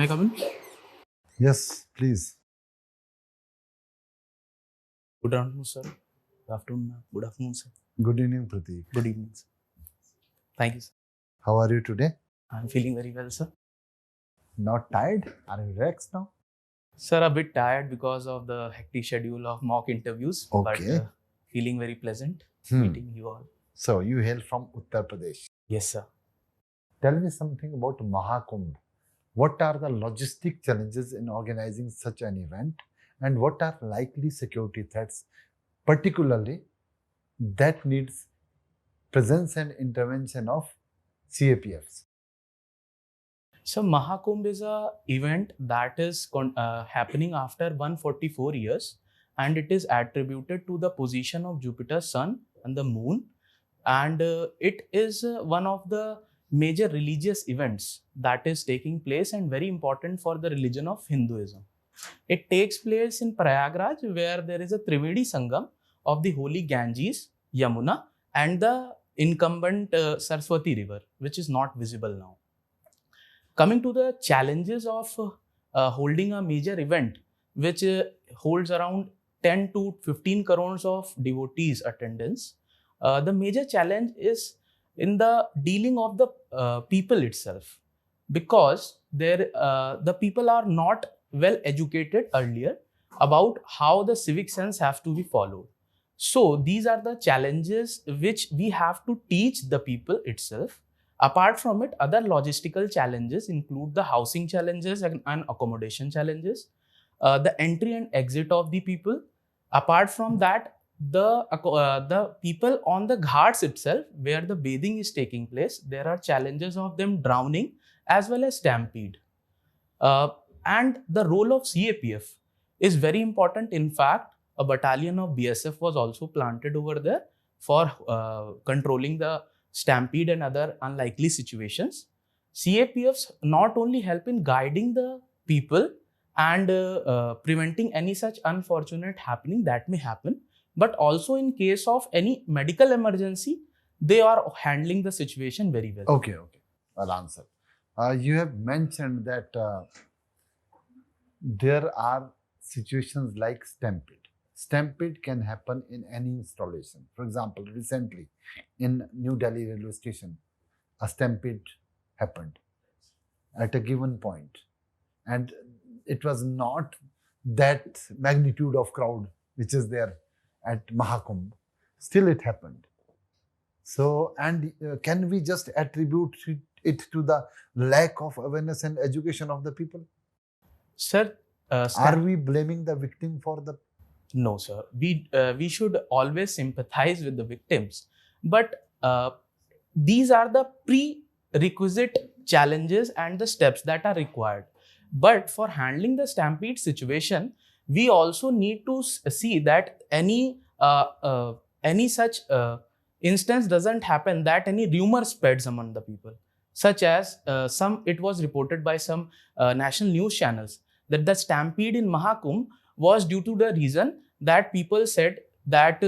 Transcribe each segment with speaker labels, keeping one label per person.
Speaker 1: May I come in?
Speaker 2: Yes, please.
Speaker 1: Good afternoon, sir. Good afternoon, ma'am. Good afternoon, sir.
Speaker 2: Good evening, Prateek.
Speaker 1: Good evening, sir. Thank you, sir.
Speaker 2: How are you today?
Speaker 1: I'm feeling very well, sir.
Speaker 2: Not tired? Are you relaxed now?
Speaker 1: Sir, a bit tired because of the hectic schedule of mock interviews,
Speaker 2: Okay.
Speaker 1: but feeling very pleasant
Speaker 2: Hmm.
Speaker 1: meeting you all.
Speaker 2: So, you hail from Uttar Pradesh.
Speaker 1: Yes, sir.
Speaker 2: Tell me something about Mahakumbh. What are the logistic challenges in organizing such an event? And what are likely security threats, particularly that needs presence and intervention of CAPFs?
Speaker 1: So Mahakumbh is a event that is happening after 144 years, and it is attributed to the position of Jupiter, Sun, and the Moon, and it is one of the major religious events that is taking place and very important for the religion of Hinduism. It takes place in Prayagraj, where there is a Trivedi Sangam of the holy Ganges, Yamuna, and the incumbent Saraswati River, which is not visible now. Coming to the challenges of holding a major event, which holds around 10 to 15 crores of devotees attendance, the major challenge is in the dealing of the people itself, because the people are not well educated earlier about how the civic sense have to be followed. So these are the challenges which we have to teach the people itself. Apart from it, other logistical challenges include the housing challenges and accommodation challenges, the entry and exit of the people. Apart from that, the people on the ghats itself, where the bathing is taking place, there are challenges of them drowning as well as stampede. And the role of CAPF is very important. In fact, a battalion of BSF was also planted over there for controlling the stampede and other unlikely situations. CAPFs not only help in guiding the people and preventing any such unfortunate happening that may happen, but also in case of any medical emergency, they are handling the situation very well.
Speaker 2: Okay. I'll answer. You have mentioned that there are situations like stampede. Stampede can happen in any installation. For example, recently in New Delhi railway station, a stampede happened at a given point, and it was not that magnitude of crowd which is there at Mahakumbh. Still, it happened. So, and can we just attribute it to the lack of awareness and education of the people?
Speaker 1: Sir,
Speaker 2: Are we blaming the victim for the?
Speaker 1: No, sir. We should always sympathize with the victims, but these are the prerequisite challenges and the steps that are required. But for handling the stampede situation, we also need to see that any such instance doesn't happen, that any rumor spreads among the people, such as it was reported by some national news channels that the stampede in Mahakumbh was due to the reason that people said that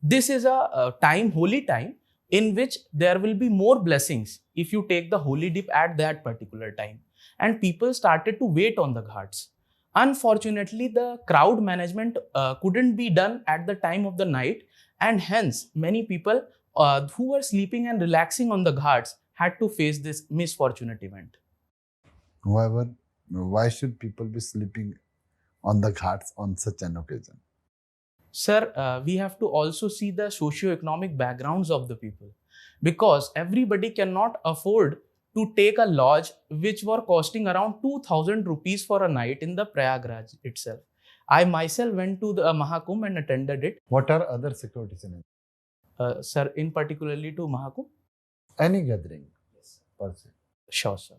Speaker 1: this is a holy time, in which there will be more blessings if you take the holy dip at that particular time. And people started to wait on the ghats. Unfortunately, the crowd management couldn't be done at the time of the night, and hence many people who were sleeping and relaxing on the ghats had to face this misfortunate event.
Speaker 2: However, why should people be sleeping on the ghats on such an occasion?
Speaker 1: Sir, we have to also see the socio-economic backgrounds of the people, because everybody cannot afford to take a lodge which were costing around 2,000 rupees for a night in the Prayagraj itself. I myself went to the Mahakumbh and attended it.
Speaker 2: What are other security challenges?
Speaker 1: Sir, in particularly to Mahakumbh?
Speaker 2: Any gathering, per se.
Speaker 1: Sure, sir.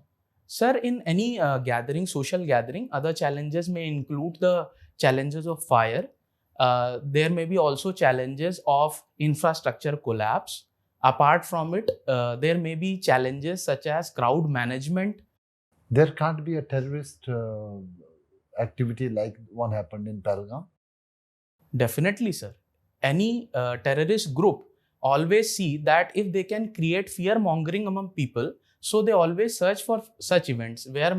Speaker 1: Sir, in any gathering, social gathering, other challenges may include the challenges of fire. There may be also challenges of infrastructure collapse. Apart from it, there may be challenges such as crowd management.
Speaker 2: There can't be a terrorist activity like one happened in Pahalgam.
Speaker 1: Definitely, sir. Any terrorist group always see that if they can create fear mongering among people, So they always search for such events where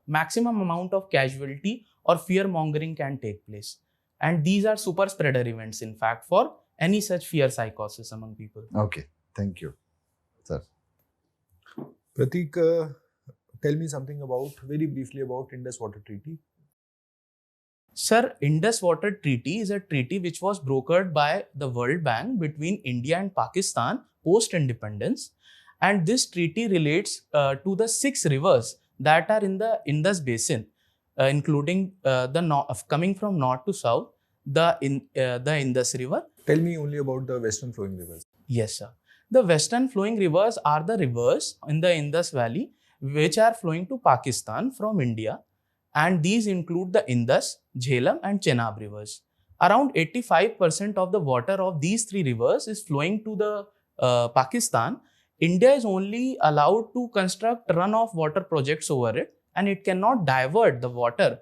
Speaker 1: maximum amount of casualty or fear mongering can take place. And these are super spreader events, in fact, for any such fear psychosis among people.
Speaker 2: Okay, thank you, sir.
Speaker 3: Prateek, tell me something very briefly about Indus Water Treaty.
Speaker 1: Sir, Indus Water Treaty is a treaty which was brokered by the World Bank between India and Pakistan post-independence. And this treaty relates to the 6 rivers that are in the Indus Basin, including coming from north to south, the Indus River.
Speaker 3: Tell me only about the western flowing rivers.
Speaker 1: Yes, sir. The western flowing rivers are the rivers in the Indus Valley which are flowing to Pakistan from India, and these include the Indus, Jhelum and Chenab rivers. Around 85% of the water of these 3 rivers is flowing to the Pakistan. India is only allowed to construct runoff water projects over it, and it cannot divert the water,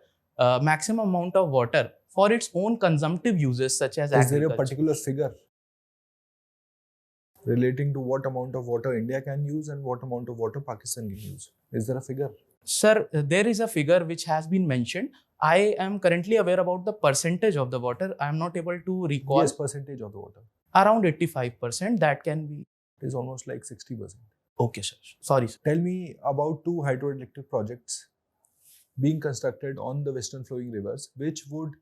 Speaker 1: maximum amount of water, for its own consumptive uses such as agriculture.
Speaker 3: Is there a particular figure relating to what amount of water India can use and what amount of water Pakistan can use? Is there a figure?
Speaker 1: Sir, there is a figure which has been mentioned. I am currently aware about the percentage of the water. I am not able to recall.
Speaker 3: Yes, percentage of the water.
Speaker 1: Around 85%. That can be.
Speaker 3: It is almost like 60%.
Speaker 1: Okay, sir. Sorry, sir.
Speaker 3: Tell me about 2 hydroelectric projects being constructed on the western flowing rivers, which would,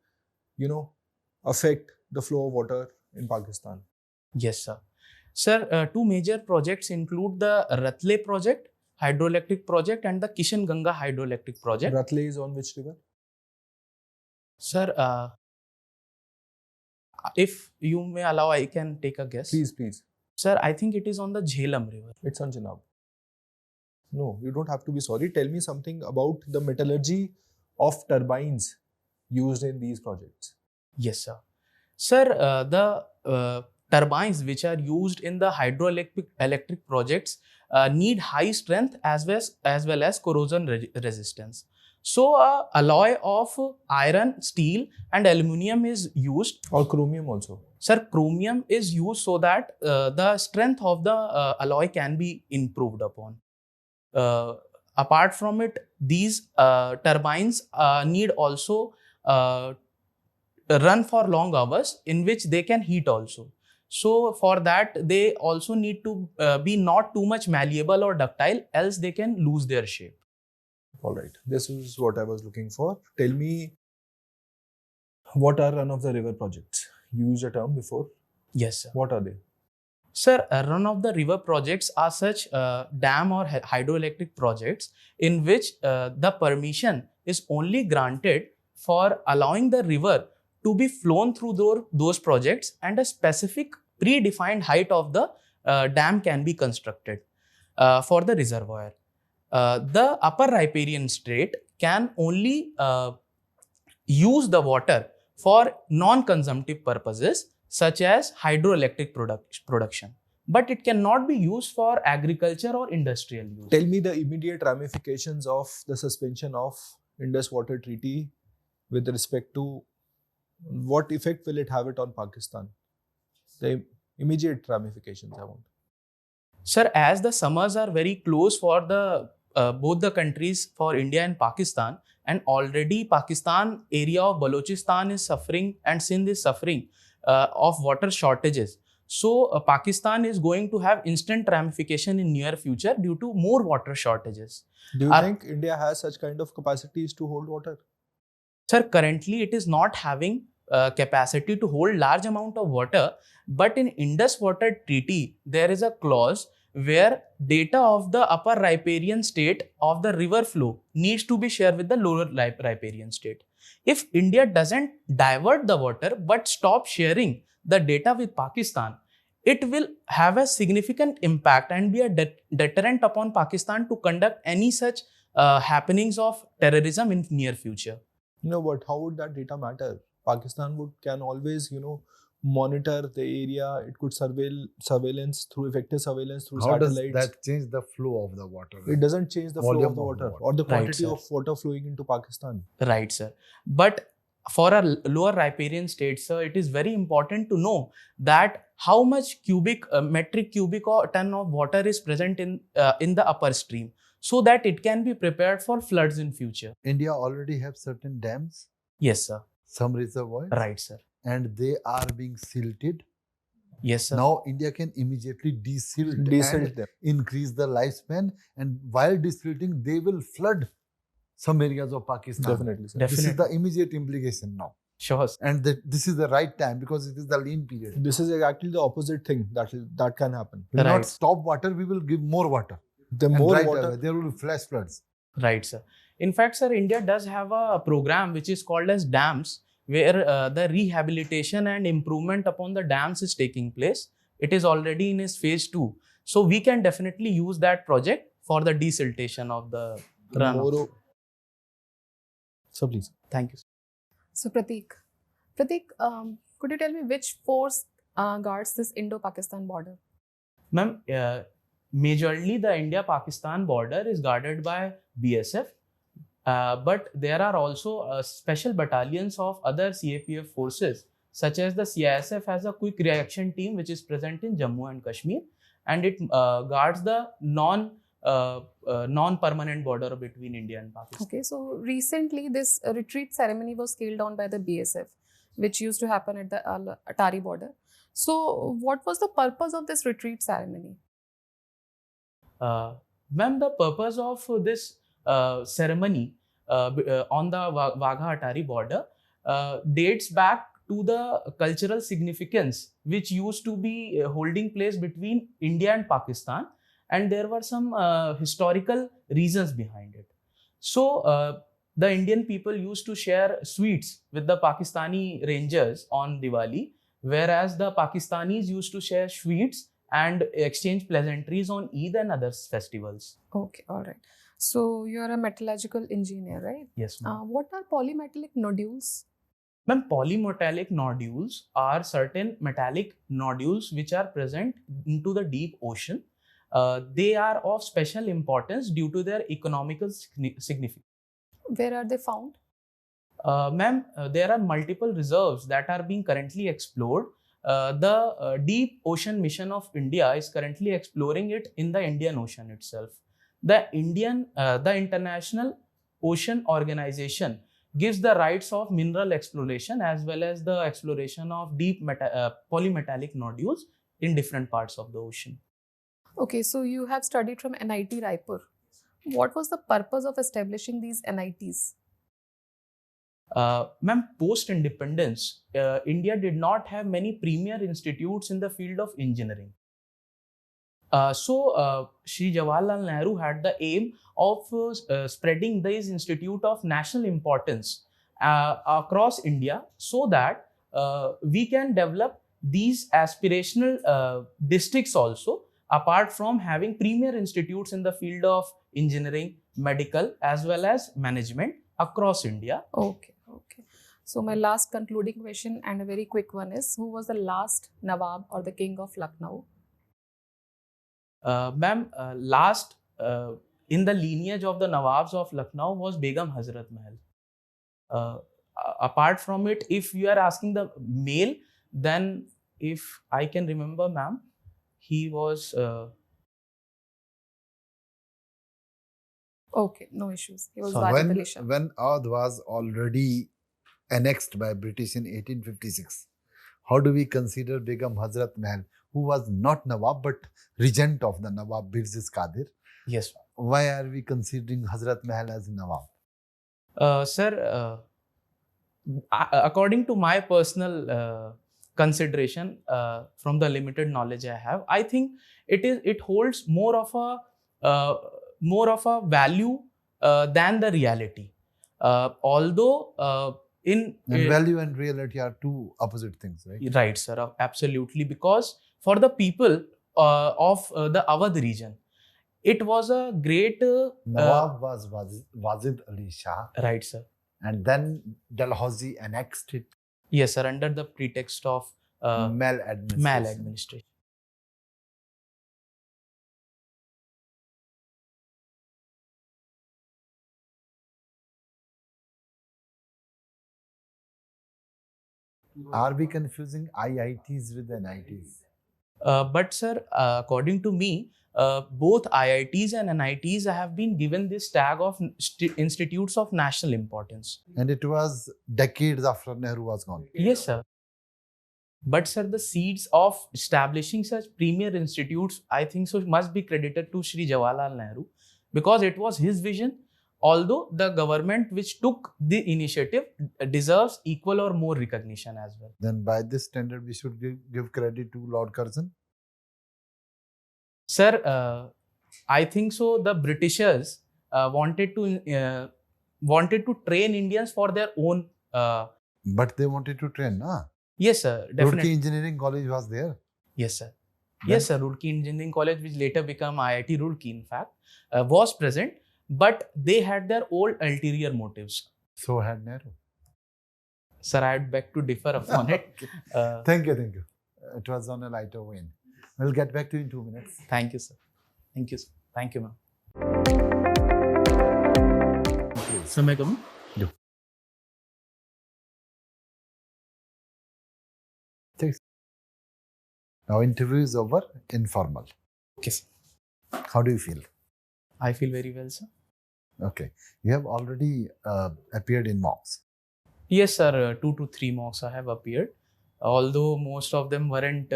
Speaker 3: affect the flow of water in Pakistan.
Speaker 1: Yes, sir. Sir, 2 major projects include the Ratle project, hydroelectric project, and the Kishan Ganga hydroelectric project.
Speaker 3: Ratle is on which river?
Speaker 1: Sir, if you may allow, I can take a guess.
Speaker 3: Please.
Speaker 1: Sir, I think it is on the Jhelum river.
Speaker 3: It's on Chenab. No, you don't have to be sorry. Tell me something about the metallurgy of turbines used in these projects.
Speaker 1: Yes, sir. Sir, the turbines which are used in the hydroelectric projects need high strength as well as corrosion resistance. So, alloy of iron, steel and aluminium is used.
Speaker 3: Or chromium also.
Speaker 1: Sir, chromium is used so that the strength of the alloy can be improved upon. Apart from it, these turbines need also run for long hours in which they can heat also. So for that, they also need to be not too much malleable or ductile, else they can lose their shape.
Speaker 3: All right. This is what I was looking for. Tell me, what are run-of-the-river projects? You used a term before.
Speaker 1: Yes, sir.
Speaker 3: What are they?
Speaker 1: Sir, run-of-the-river projects are such dam or hydroelectric projects in which the permission is only granted for allowing the river to be flown through those projects, and a specific predefined height of the dam can be constructed for the reservoir. The upper riparian state can only use the water for non-consumptive purposes such as hydroelectric production, but it cannot be used for agriculture or industrial use.
Speaker 3: Tell me the immediate ramifications of the suspension of Indus Water Treaty with respect to what effect will it have it on Pakistan? The immediate ramifications I want.
Speaker 1: Sir, as the summers are very close for the both the countries, for India and Pakistan, and already Pakistan area of Balochistan is suffering and Sindh is suffering of water shortages. So Pakistan is going to have instant ramification in near future due to more water shortages.
Speaker 3: Do you think India has such kind of capacities to hold water?
Speaker 1: Sir, currently it is not having capacity to hold large amount of water, but in Indus Water Treaty, there is a clause where data of the upper riparian state of the river flow needs to be shared with the lower riparian state. If India doesn't divert the water but stop sharing the data with Pakistan, it will have a significant impact and be a deterrent upon Pakistan to conduct any such happenings of terrorism in near future.
Speaker 3: But how would that data matter? Pakistan can always, monitor the area. It could surveillance through effective surveillance through
Speaker 2: How
Speaker 3: satellites.
Speaker 2: does that change the flow of the water?
Speaker 3: It doesn't change the flow
Speaker 2: Volume
Speaker 3: of the
Speaker 2: of
Speaker 3: water
Speaker 2: water.
Speaker 3: or the
Speaker 1: Right,
Speaker 3: quantity
Speaker 1: sir.
Speaker 3: of water flowing into Pakistan.
Speaker 1: Right, sir. But for a lower riparian state, sir, it is very important to know that how much metric cubic or ton of water is present in the upper stream, so that it can be prepared for floods in future.
Speaker 2: India already have certain dams,
Speaker 1: Yes, sir.
Speaker 2: some reservoirs,
Speaker 1: Right, sir.
Speaker 2: and they are being silted.
Speaker 1: Yes, sir.
Speaker 2: Now India can immediately desilt
Speaker 3: Desilt
Speaker 2: and
Speaker 3: them.
Speaker 2: increase the lifespan, and while desilting, they will flood some areas of Pakistan.
Speaker 3: Definitely, sir.
Speaker 2: This is
Speaker 1: Definitely.
Speaker 2: the immediate implication now.
Speaker 1: Sure, sir.
Speaker 2: And this is the right time because it is the lean period.
Speaker 3: This is exactly the opposite thing that can happen.
Speaker 2: We will
Speaker 1: Right.
Speaker 2: not stop water, we will give more water.
Speaker 3: The
Speaker 2: And
Speaker 3: more
Speaker 2: right
Speaker 3: water,
Speaker 2: away, there will be flash floods.
Speaker 1: Right, sir. In fact, sir, India does have a program which is called as dams, where the rehabilitation and improvement upon the dams is taking place. It is already in its phase 2. So we can definitely use that project for the desiltation of the
Speaker 3: the
Speaker 1: runoff.
Speaker 3: more. So please.
Speaker 1: Thank you, sir.
Speaker 4: So Prateek, could you tell me which force guards this Indo-Pakistan border?
Speaker 1: Ma'am, majorly the India-Pakistan border is guarded by BSF, but there are also special battalions of other CAPF forces, such as the CISF has a quick reaction team which is present in Jammu and Kashmir, and it guards the non-permanent border between India and Pakistan.
Speaker 4: Okay, so recently this retreat ceremony was scaled down by the BSF, which used to happen at the Atari border. So what was the purpose of this retreat ceremony?
Speaker 1: Ma'am, the purpose of this ceremony on the Wagha-Atari border dates back to the cultural significance which used to be holding place between India and Pakistan, and there were some historical reasons behind it. So the Indian people used to share sweets with the Pakistani rangers on Diwali, whereas the Pakistanis used to share sweets and exchange pleasantries on Eid and other festivals.
Speaker 4: Okay, all right. So you're a metallurgical engineer, right?
Speaker 1: Yes, ma'am.
Speaker 4: What are polymetallic nodules?
Speaker 1: Ma'am, polymetallic nodules are certain metallic nodules which are present into the deep ocean. They are of special importance due to their economical significance.
Speaker 4: Where are they found?
Speaker 1: Ma'am, there are multiple reserves that are being currently explored. The Deep Ocean Mission of India is currently exploring it in the Indian Ocean itself. The International Ocean Organization gives the rights of mineral exploration as well as the exploration of deep polymetallic nodules in different parts of the ocean.
Speaker 4: Okay, so you have studied from NIT Raipur. What was the purpose of establishing these NITs?
Speaker 1: Ma'am, post-independence, India did not have many premier institutes in the field of engineering. So Shri Jawaharlal Nehru had the aim of spreading these institutes of national importance across India, so that we can develop these aspirational districts also, apart from having premier institutes in the field of engineering, medical, as well as management across India.
Speaker 4: Okay. So my last concluding question and a very quick one is, who was the last Nawab or the king of Lucknow?
Speaker 1: Ma'am, last in the lineage of the Nawabs of Lucknow was Begum Hazrat Mahal. Apart from it, if you are asking the male, then if I can remember, ma'am, he was...
Speaker 4: Okay, no issues. He was
Speaker 1: Sorry.
Speaker 4: Wajid Ali Shah.
Speaker 2: When Awadh was already annexed by British in 1856, how do we consider Begum Hazrat Mahal, who was not Nawab but regent of the Nawab Birzis Qadir?
Speaker 1: Yes.
Speaker 2: Why are we considering Hazrat Mahal as Nawab?
Speaker 1: Sir, according to my personal consideration, from the limited knowledge I have, I think it holds more of a value than the reality. Although
Speaker 2: And value and reality are two opposite things, right?
Speaker 1: Right, sir, absolutely. Because for the people of the Awadh region, it was a great...
Speaker 2: Nawab was Wajid Ali Shah.
Speaker 1: Right, sir.
Speaker 2: And then Dalhousie annexed it.
Speaker 1: Yes, sir, under the pretext of maladministration.
Speaker 2: Are we confusing IITs with NITs?
Speaker 1: But sir, according to me, both IITs and NITs have been given this tag of institutes of national importance.
Speaker 2: And it was decades after Nehru was gone.
Speaker 1: Yes, sir. But sir, the seeds of establishing such premier institutes, I think so, must be credited to Shri Jawaharlal Nehru, because it was his vision. Although the government which took the initiative deserves equal or more recognition as well.
Speaker 2: Then by this standard, we should give credit to Lord Curzon.
Speaker 1: Sir, I think so. The Britishers wanted to train Indians for their own.
Speaker 2: But they wanted to train, na?
Speaker 1: Yes, sir.
Speaker 2: Roorkee
Speaker 1: Definitely.
Speaker 2: Engineering College was there.
Speaker 1: Yes, sir.
Speaker 2: Then-
Speaker 1: Yes, sir. Roorkee Engineering College, which later became IIT Roorkee, in fact, was present, but they had their old ulterior motives.
Speaker 2: So had Nehru.
Speaker 1: Sir, I would beg to differ upon it.
Speaker 2: Okay. Thank you. It was on a lighter vein. We'll get back to you in 2 minutes.
Speaker 1: Thank you, sir. Thank you, sir. Thank you, ma'am.
Speaker 2: Please.
Speaker 1: Sir, may I come in?
Speaker 2: Do. Thanks. Now interview is over, informal.
Speaker 1: Okay, sir.
Speaker 2: How do you feel?
Speaker 1: I feel very well, sir.
Speaker 2: Okay. You have already appeared in mocks.
Speaker 1: Yes, sir. 2 to 3 mocks I have appeared. Although most of them weren't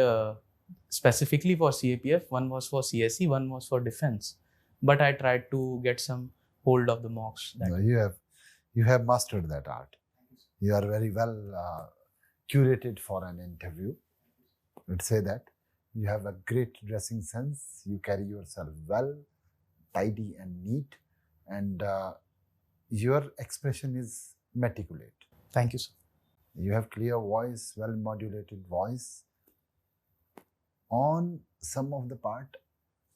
Speaker 1: specifically for CAPF. One was for CSE, one was for defense. But I tried to get some hold of the mocks.
Speaker 2: No, you have mastered that art. You are very well curated for an interview. Let's say that. You have a great dressing sense. You carry yourself well, tidy and neat. And your expression is meticulous.
Speaker 1: Thank you, sir.
Speaker 2: You have clear voice, well modulated voice. On some of the part,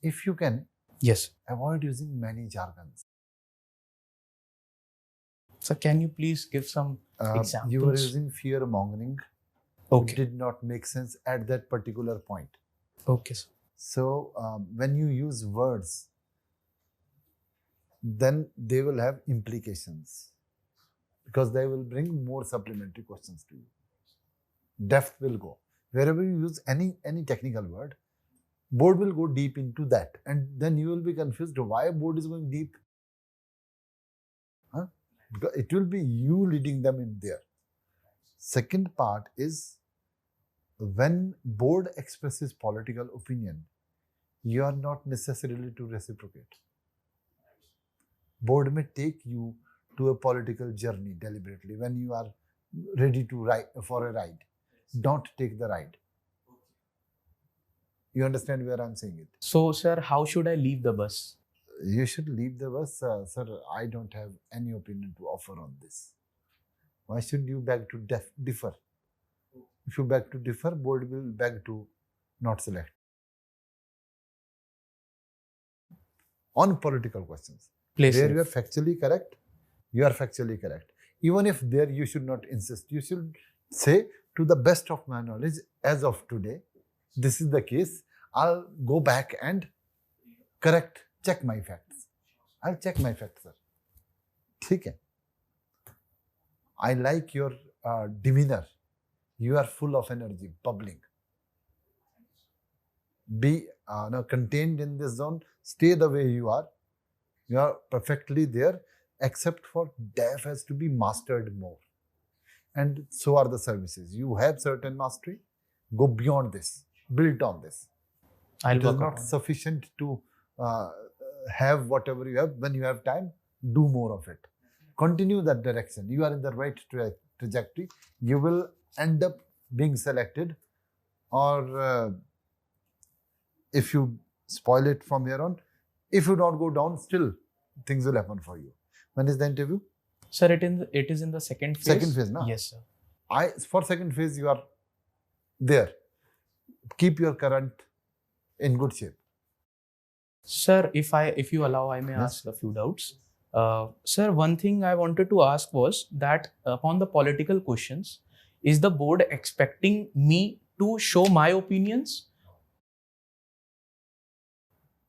Speaker 2: if you can,
Speaker 1: Yes.
Speaker 2: avoid using many jargons.
Speaker 1: Sir, can you please give some examples?
Speaker 2: You were using fear mongering.
Speaker 1: Okay.
Speaker 2: It did not make sense at that particular point.
Speaker 1: Okay, sir.
Speaker 2: So when you use words, then they will have implications because they will bring more supplementary questions to you. Depth will go. Wherever you use any technical word, board will go deep into that. And then you will be confused why board is going deep. Huh? Because it will be you leading them in there. Second part is when board expresses political opinion, you are not necessarily to reciprocate. Board may take you to a political journey deliberately when you are ready to ride for a ride. Don't take the ride. You understand where I'm saying it?
Speaker 1: So, sir, how should I leave the bus?
Speaker 2: You should leave the bus. Sir, I don't have any opinion to offer on this. Why should you beg to differ? If you beg to differ, board will beg to not select. On political questions.
Speaker 1: Place
Speaker 2: Where
Speaker 1: safe.
Speaker 2: you are factually correct, you are factually correct. Even if there you should not insist. You should say, to the best of my knowledge, as of today, this is the case. I'll go back and check my facts. I'll check my facts, sir. ठीक है. I like your demeanor. You are full of energy, bubbling. Be contained in this zone. Stay the way you are. You are perfectly there, except for DAF has to be mastered more. And so are the services. You have certain mastery. Go beyond this. Build on this.
Speaker 1: I'll
Speaker 2: It is
Speaker 1: work
Speaker 2: not
Speaker 1: upon it.
Speaker 2: sufficient to have whatever you have. When you have time, do more of it. Continue that direction. You are in the right trajectory. You will end up being selected, or if you spoil it from here on, if you don't go down, still things will happen for you. When is the interview?
Speaker 1: Sir, it is in the second phase.
Speaker 2: Second phase, no?
Speaker 1: Yes, sir.
Speaker 2: For second phase, you are there. Keep your current in good shape.
Speaker 1: Sir, if you allow, I may
Speaker 2: Yes.
Speaker 1: ask a few doubts. Sir, one thing I wanted to ask was that upon the political questions, is the board expecting me to show my opinions?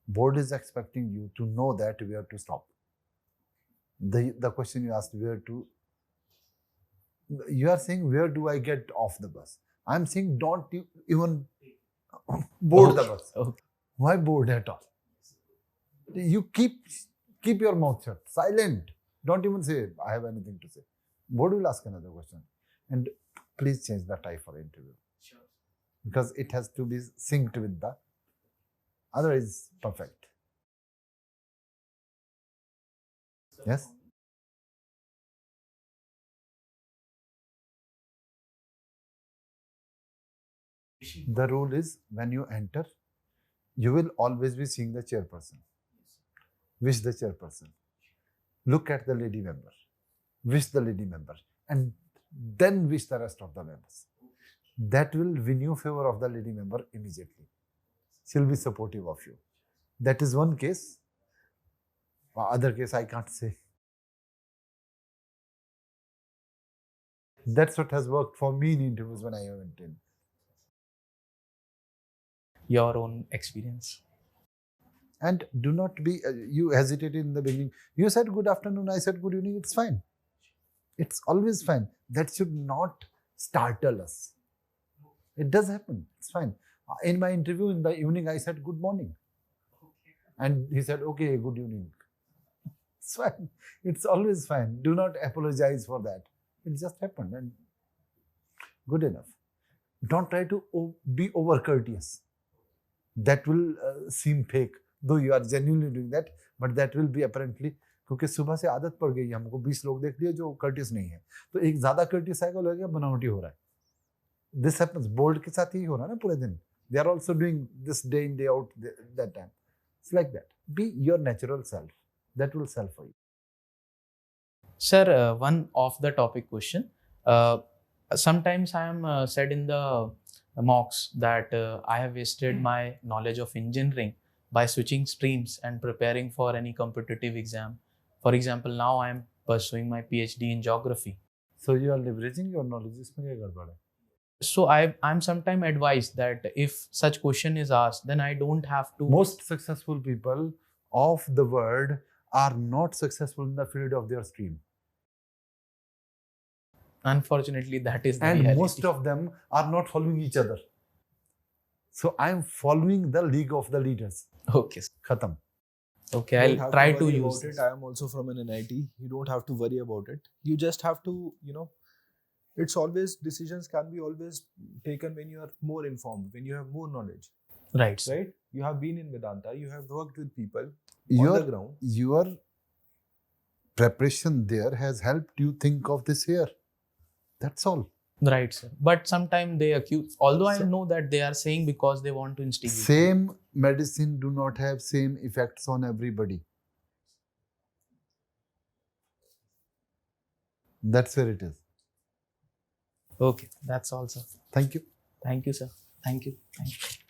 Speaker 2: Board is expecting you to know that where to stop. The question you asked, where to You are saying, where do I get off the bus? I'm saying, don't you even board the bus.
Speaker 1: Okay.
Speaker 2: Why board at all? You keep your mouth shut, silent. Don't even say, I have anything to say. Board will ask another question. And please change the tie for interview.
Speaker 1: Sure.
Speaker 2: Because it has to be synced with the, otherwise perfect. Yes? The rule is, when you enter, you will always be seeing the chairperson. Wish the chairperson. Look at the lady member. Wish the lady member. And then wish the rest of the members. That will win you favor of the lady member immediately. She'll be supportive of you. That is one case. Other case I can't say. That's what has worked for me in interviews when I went in.
Speaker 1: Your own experience.
Speaker 2: And do not be, you hesitated in the beginning. You said good afternoon, I said good evening, it's fine. It's always fine. That should not startle us. It does happen, it's fine. In my interview in the evening, I said good morning. And he said, okay, good evening. It's fine. It's always fine. Do not apologize for that. It just happened and good enough. Don't try to be over courteous. That will seem fake, though you are genuinely doing that, but that will be apparently, क्योंकि सुबह से आदत पड़ गई हमको 20 लोग देख लिए जो courteous नहीं है, तो एक ज़्यादा courteous आएगा लगेगा बनावटी हो रहा है. This happens. Bold के साथ ही हो रहा है ना पूरे दिन. They are also doing this day in day out that time. It's like that. Be your natural self. That will sell for you.
Speaker 1: Sir, one off the topic question. Sometimes I am said in the mocks that I have wasted my knowledge of engineering by switching streams and preparing for any competitive exam. For example, now I am pursuing my PhD in geography.
Speaker 2: So you are leveraging your knowledge. इसमें क्या गड़बड़ है?
Speaker 1: So I'm sometimes advised that if such question is asked, then I don't have to.
Speaker 2: Most successful people of the world are not successful in the field of their stream.
Speaker 1: Unfortunately, that is the
Speaker 2: And
Speaker 1: reality.
Speaker 2: most of them are not following each other. So I'm following the league of the leaders.
Speaker 1: Okay.
Speaker 2: Khatam.
Speaker 1: Okay,
Speaker 3: You don't
Speaker 1: I'll
Speaker 3: have
Speaker 1: try
Speaker 3: to
Speaker 1: to
Speaker 3: worry
Speaker 1: use
Speaker 3: about
Speaker 1: this.
Speaker 3: it. I am also from an NIT. You don't have to worry about it. You just have to, it's always, decisions can be always taken when you are more informed, when you have more knowledge,
Speaker 1: Right, sir.
Speaker 3: right? You have been in Vedanta, you have worked with people on the ground.
Speaker 2: Your preparation there has helped you think of this here. That's all.
Speaker 1: Right, sir. But sometimes they accuse, although I
Speaker 2: So-
Speaker 1: know that they are saying because they want to instigate.
Speaker 2: Same medicine do not have same effects on everybody. That's where it is.
Speaker 1: Okay, that's all, sir.
Speaker 2: Thank you.
Speaker 1: Thank you, sir. Thank you. Thank you.